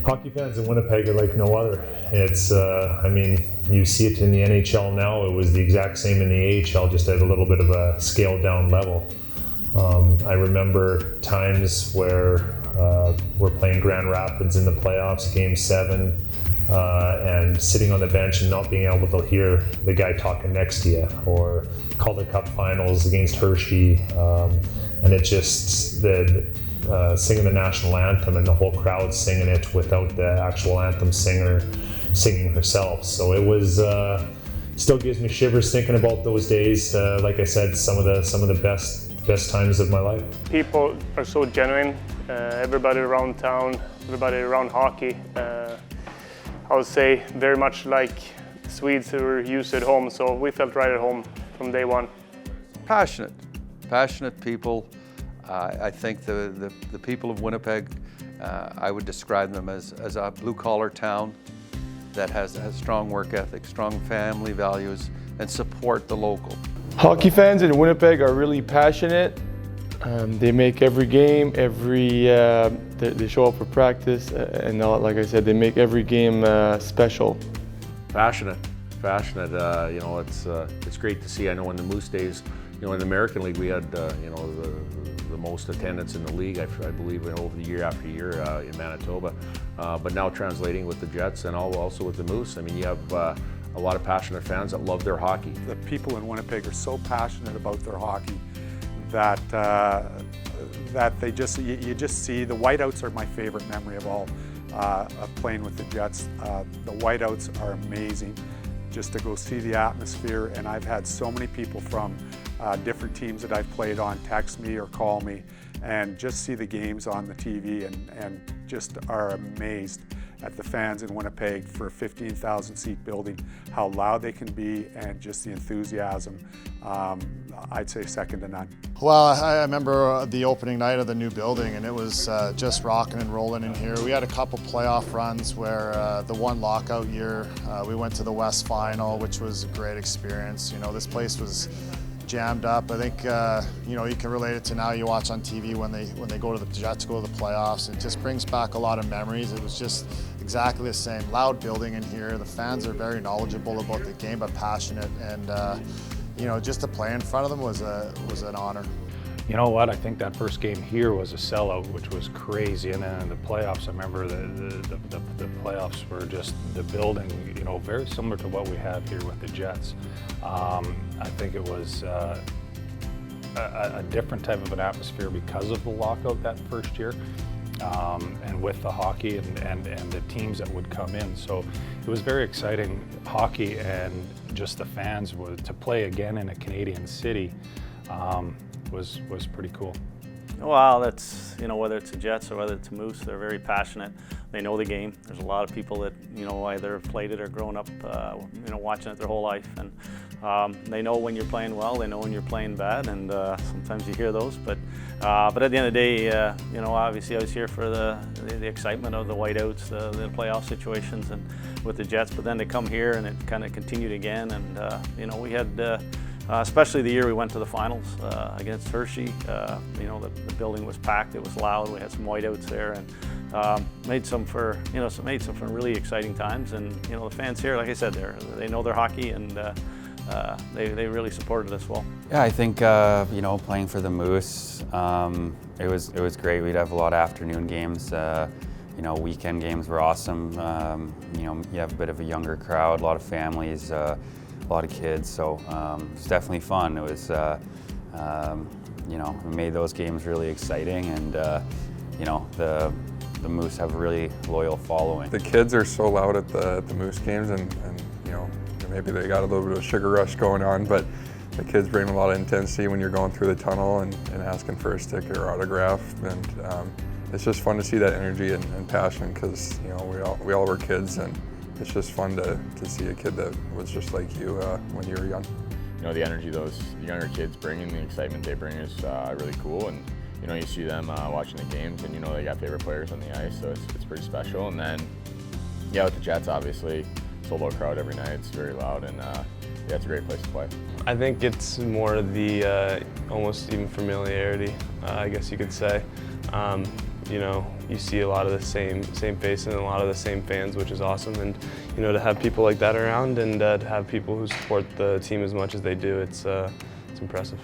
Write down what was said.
Hockey fans in Winnipeg are like no other. It's, I mean, you see it in the NHL now. It was the exact same in the AHL, just at a little bit of a scaled down level. I remember times where we're playing Grand Rapids in the playoffs, Game 7, and sitting on the bench and not being able to hear the guy talking next to you, or Calder Cup finals against Hershey, and it just, singing the national anthem and the whole crowd singing it without the actual anthem singer singing herself. So it was, still gives me shivers thinking about those days. Like I said, some of the best times of my life. People are so genuine. Everybody around town, everybody around hockey. I would say very much like Swedes who were used at home. So we felt right at home from day one. Passionate people. I think the people of Winnipeg, I would describe them as a blue-collar town that has strong work ethic, strong family values, and support the local. Hockey fans in Winnipeg are really passionate. They make every game, they show up for practice, and like I said, they make every game special. Passionate. You know, it's great to see. I know in the Moose days, you know, in the American League, we had you know, the most attendance in the league, I believe, over the year after year in Manitoba. But now translating with the Jets and also with the Moose, I mean, you have a lot of passionate fans that love their hockey. The people in Winnipeg are so passionate about their hockey that they you just see. The whiteouts are my favorite memory of all, of playing with the Jets. The whiteouts are amazing, just to go see the atmosphere. And I've had so many people from different teams that I've played on text me or call me and just see the games on the TV and just are amazed at the fans in Winnipeg for a 15,000 seat building, how loud they can be, and just the enthusiasm. I'd say second to none. Well, I remember the opening night of the new building, and it was just rocking and rolling in here. We had a couple playoff runs where the one lockout year, we went to the West Final, which was a great experience. You know, this place was jammed up. I think you know, you can relate it to now. You watch on TV when they go to the Jets, go to the playoffs. It just brings back a lot of memories. It was just exactly the same. Loud building in here. The fans are very knowledgeable about the game, but passionate. And you know, just to play in front of them was an honor. You know what? I think that first game here was a sellout, which was crazy. And then in the playoffs, I remember the playoffs were just the building, you know, very similar to what we have here with the Jets. I think it was a different type of an atmosphere because of the lockout that first year, and with the hockey and the teams that would come in. So it was very exciting hockey, and just the fans to play again in a Canadian city. Was pretty cool. Well, that's, you know, whether it's the Jets or whether it's a Moose, they're very passionate. They know the game. There's a lot of people that, you know, either have played it or grown up, you know, watching it their whole life. And they know when you're playing well, they know when you're playing bad, and sometimes you hear those. But at the end of the day, you know, obviously I was here for the excitement of the whiteouts, the playoff situations, and with the Jets. But then they come here, and it kind of continued again. And you know, we had. Especially the year we went to the finals against Hershey. You know, the building was packed, it was loud, we had some whiteouts there, and made some for really exciting times. And you know, the fans here, like I said, they know their hockey, and they really supported us well. Yeah, I think you know, playing for the Moose, it was great. We'd have a lot of afternoon games. You know, weekend games were awesome. You know, you have a bit of a younger crowd, a lot of families. A lot of kids, so it's definitely fun. It was, you know, we made those games really exciting, and you know, the Moose have a really loyal following. The kids are so loud at the Moose games, and you know, maybe they got a little bit of a sugar rush going on, but the kids bring a lot of intensity when you're going through the tunnel and asking for a sticker or autograph, and it's just fun to see that energy and passion, because you know, we all were kids, and it's just fun to see a kid that was just like you when you were young. You know, the energy those younger kids bring and the excitement they bring is really cool. And you know, you see them watching the games, and you know, they got favorite players on the ice, so it's pretty special. And then, yeah, with the Jets, obviously, sold out crowd every night. It's very loud, and yeah, it's a great place to play. I think it's more the almost even familiarity, I guess you could say. you know, you see a lot of the same faces and a lot of the same fans, which is awesome. And you know, to have people like that around and to have people who support the team as much as they do, it's impressive.